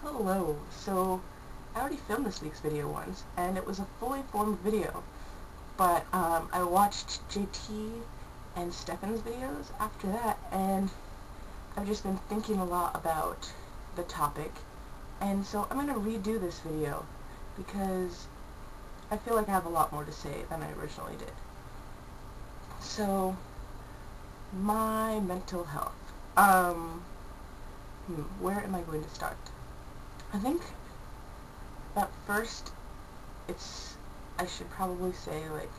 Hello. So, I already filmed this week's video once, and it was a fully formed video, but I watched JT and Stefan's videos after that, and I've just been thinking a lot about the topic, and so I'm going to redo this video, because I feel like I have a lot more to say than I originally did. So, my mental health. Where am I going to start? I think at first I should probably say, like,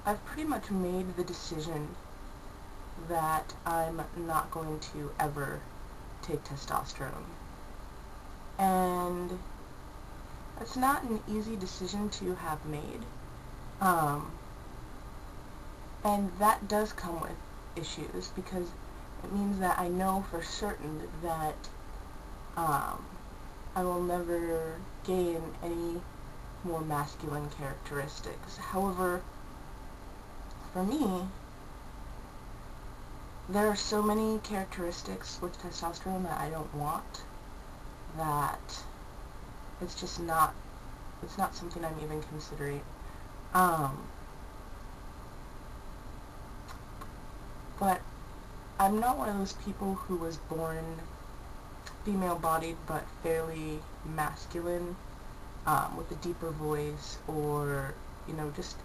I've pretty much made the decision that I'm not going to ever take testosterone. And it's not an easy decision to have made. And that does come with issues, because it means that I know for certain that I will never gain any more masculine characteristics. However, for me, there are so many characteristics with testosterone that I don't want, that it's just not, it's not something I'm even considering. But I'm not one of those people who was born female-bodied but fairly masculine, with a deeper voice, or, you know, just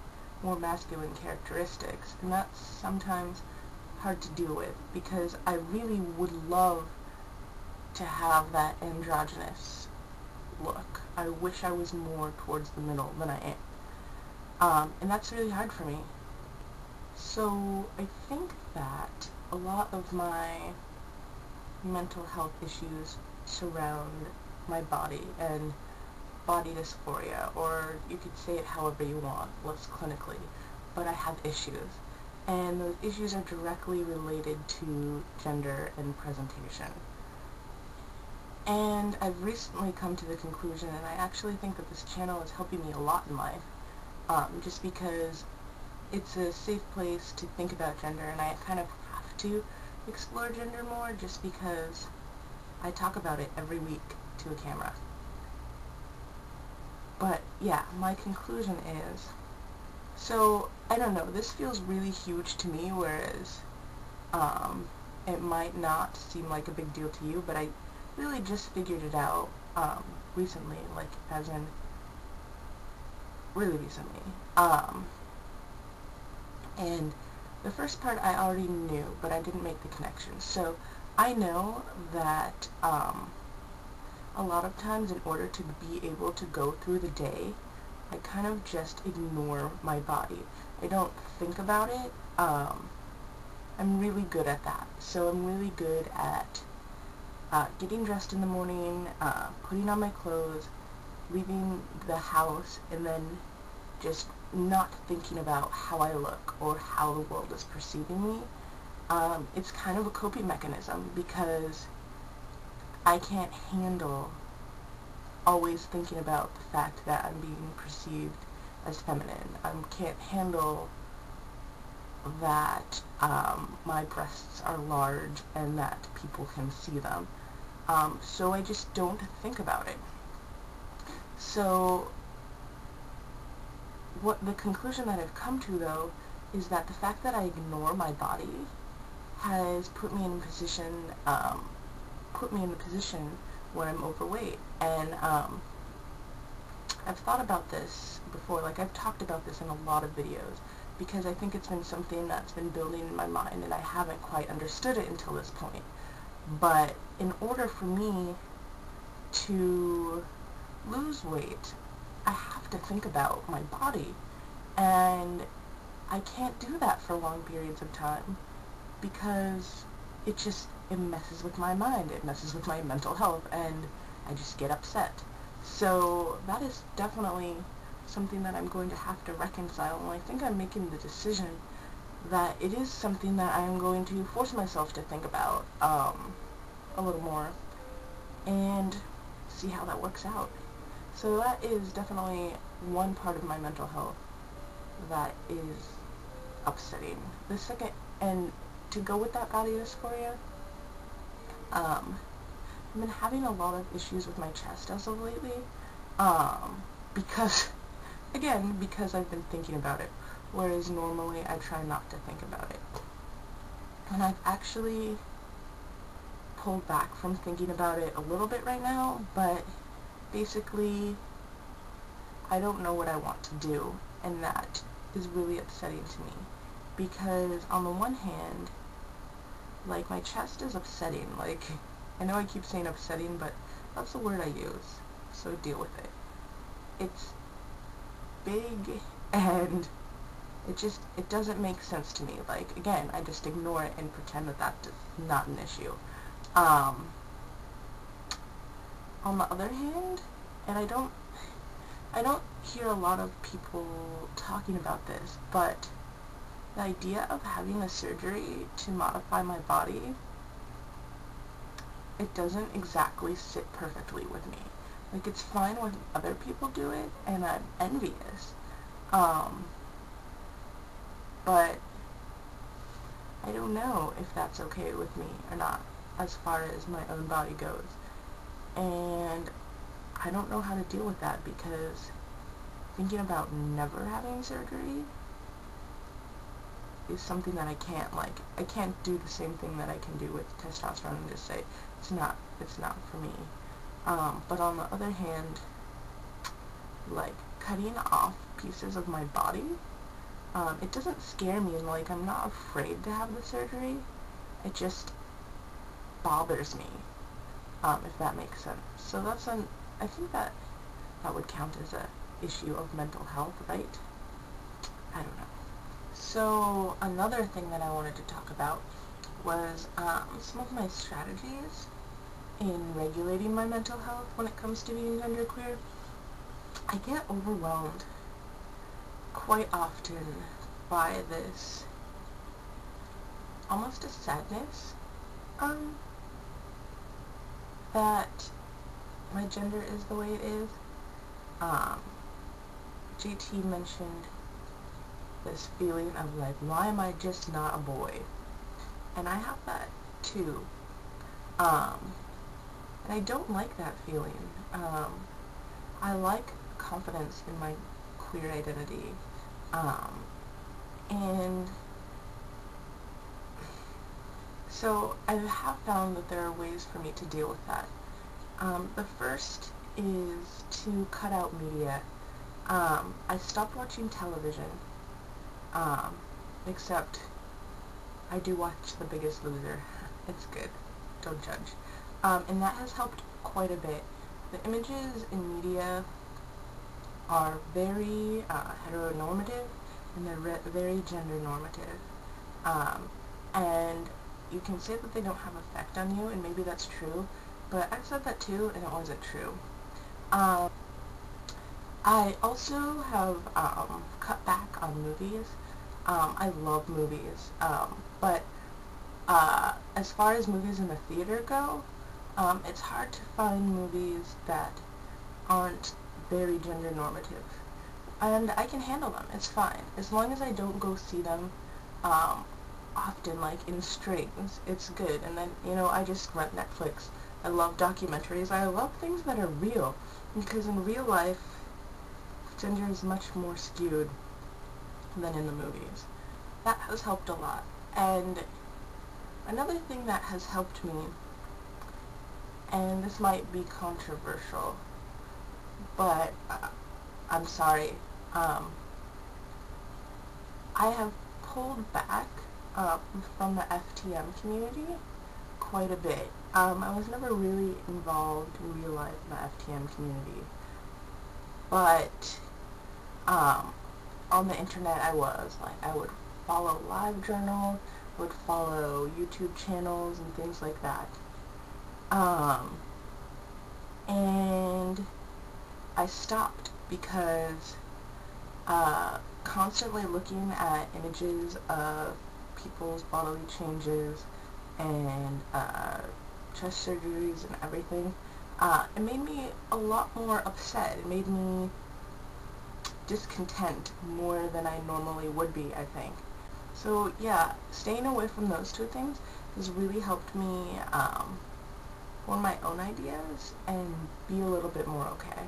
more masculine characteristics. And that's sometimes hard to deal with, because I really would love to have that androgynous look. I wish I was more towards the middle than I am. And that's really hard for me. So I think that a lot of my mental health issues surround my body and body dysphoria, or you could say it however you want, less clinically, but I have issues. And those issues are directly related to gender and presentation. And I've recently come to the conclusion, and I actually think that this channel is helping me a lot in life, just because it's a safe place to think about gender, and I kind of have to explore gender more, just because I talk about it every week to a camera. But yeah, my conclusion is, so I don't know, this feels really huge to me, whereas it might not seem like a big deal to you, but I really just figured it out recently, like as in really recently. And the first part I already knew, but I didn't make the connection. So I know that a lot of times, in order to be able to go through the day, I kind of just ignore my body. I don't think about it. I'm really good at that. So I'm really good at getting dressed in the morning, putting on my clothes, leaving the house, and then just not thinking about how I look or how the world is perceiving me. It's kind of a coping mechanism, because I can't handle always thinking about the fact that I'm being perceived as feminine. I can't handle that my breasts are large and that people can see them. So I just don't think about it. So what the conclusion that I've come to, though, is that the fact that I ignore my body has put me in a position, where I'm overweight. And I've thought about this before, like I've talked about this in a lot of videos, because I think it's been something that's been building in my mind, and I haven't quite understood it until this point. But in order for me to lose weight, I have to think about my body, and I can't do that for long periods of time, because it messes with my mind, it messes with my mental health, and I just get upset. So that is definitely something that I'm going to have to reconcile, and I think I'm making the decision that it is something that I'm going to force myself to think about a little more, and see how that works out. So that is definitely one part of my mental health that is upsetting. The second, and to go with that body dysphoria, I've been having a lot of issues with my chest as of lately, because, again, because I've been thinking about it, whereas normally I try not to think about it. And I've actually pulled back from thinking about it a little bit right now, but basically I don't know what I want to do, and that is really upsetting to me, because on the one hand, like, my chest is upsetting. Like, I know I keep saying upsetting, but that's the word I use, so deal with it. It's big, and it doesn't make sense to me. Like, again, I just ignore it and pretend that that's not an issue. On the other hand, and I don't hear a lot of people talking about this, but the idea of having a surgery to modify my body, it doesn't exactly sit perfectly with me. Like, it's fine when other people do it, and I'm envious. But I don't know if that's okay with me or not, as far as my own body goes. And I don't know how to deal with that, because thinking about never having surgery is something that I can't do the same thing that I can do with testosterone and just say, it's not for me. But on the other hand, like, cutting off pieces of my body, it doesn't scare me, and, like, I'm not afraid to have the surgery. It just bothers me, if that makes sense. So I think that would count as a issue of mental health, right? I don't know. So another thing that I wanted to talk about was some of my strategies in regulating my mental health when it comes to being genderqueer. I get overwhelmed quite often by this almost a sadness that my gender is the way it is. JT mentioned this feeling of, like, why am I just not a boy? And I have that too. And I don't like that feeling. I like confidence in my queer identity. And so I have found that there are ways for me to deal with that. The first is to cut out media. I stopped watching television, except I do watch The Biggest Loser. It's good. Don't judge. And that has helped quite a bit. The images in media are very heteronormative, and they're very gender normative. And you can say that they don't have effect on you, and maybe that's true, but I've said that too, and it wasn't true. I also have cut back on movies. I love movies, but as far as movies in the theater go, it's hard to find movies that aren't very gender normative. And I can handle them, it's fine. As long as I don't go see them often, like, in strings, it's good. And then, you know, I just rent Netflix. I love documentaries. I love things that are real, because in real life, gender is much more skewed than in the movies. That has helped a lot. And another thing that has helped me, and this might be controversial, but I'm sorry, I have pulled back from the FTM community quite a bit. I was never really involved in real life in the FTM community, but on the internet I was. Like, I would follow LiveJournal, would follow YouTube channels and things like that. And I stopped because constantly looking at images of people's bodily changes and chest surgeries and everything, it made me a lot more upset. It made me discontent more than I normally would be, I think. So yeah, staying away from those two things has really helped me form my own ideas and be a little bit more okay.